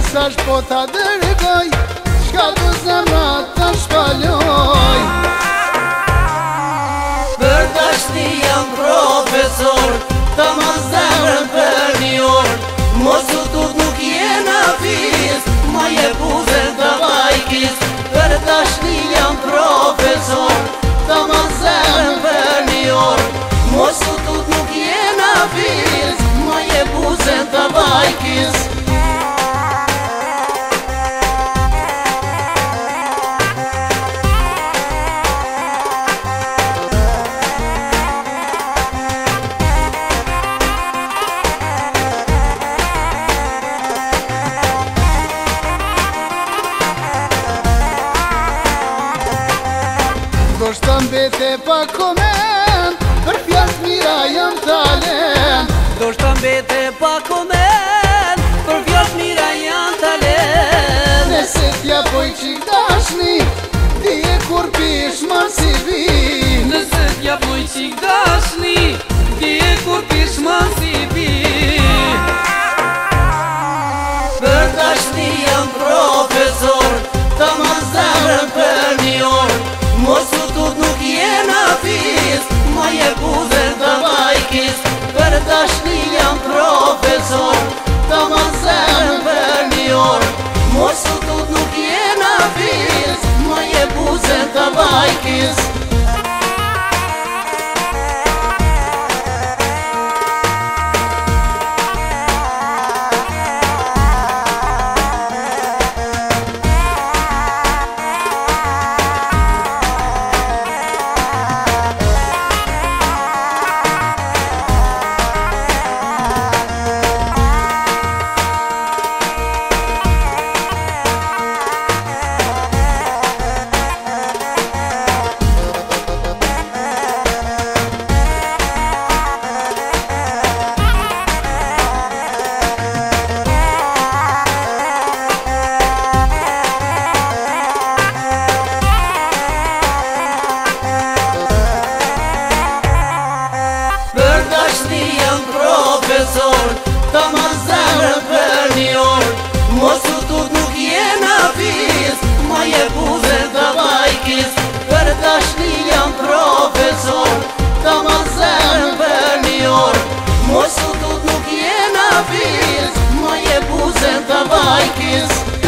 mesash po ta dërgoj, qka du zemra ta shpaloj. Për dashni jam profesor, ta ma zemrën për një orë. Mos u tut nuk jena fis, ma je buzën të vajkis. Për dashni jam profesor, ta ma zemrën për një orë. Mos u tut nuk jena fis, ma je buzën të vajkis. Do shta mbete pa komen, për fjas mira jam talen. Do shta mbete pa komen, për fjas mira jam talen. Nëse t'ja poj qik dashni, ti e kur pish ma si vi. Nëse t'ja poj qik dashni, ti e kur pish ma si vi. Për dashni jam profesor, ta ma zemrën për një orë. Mos u tut nuk jena fis, ma je buzën të vajkis. Për dashni jam profesor, ta ma zemrën për një orë. Mos u tut nuk jena fis, ma je buzën të vajkis. Ta ma zemrën për një orë. Mos u tut nuk jena fis, ma je buzën të vajkis. Për dashni jam profesor, ta ma zemrën për një orë. Mos u tut nuk jena fis, ma je buzën të vajkis.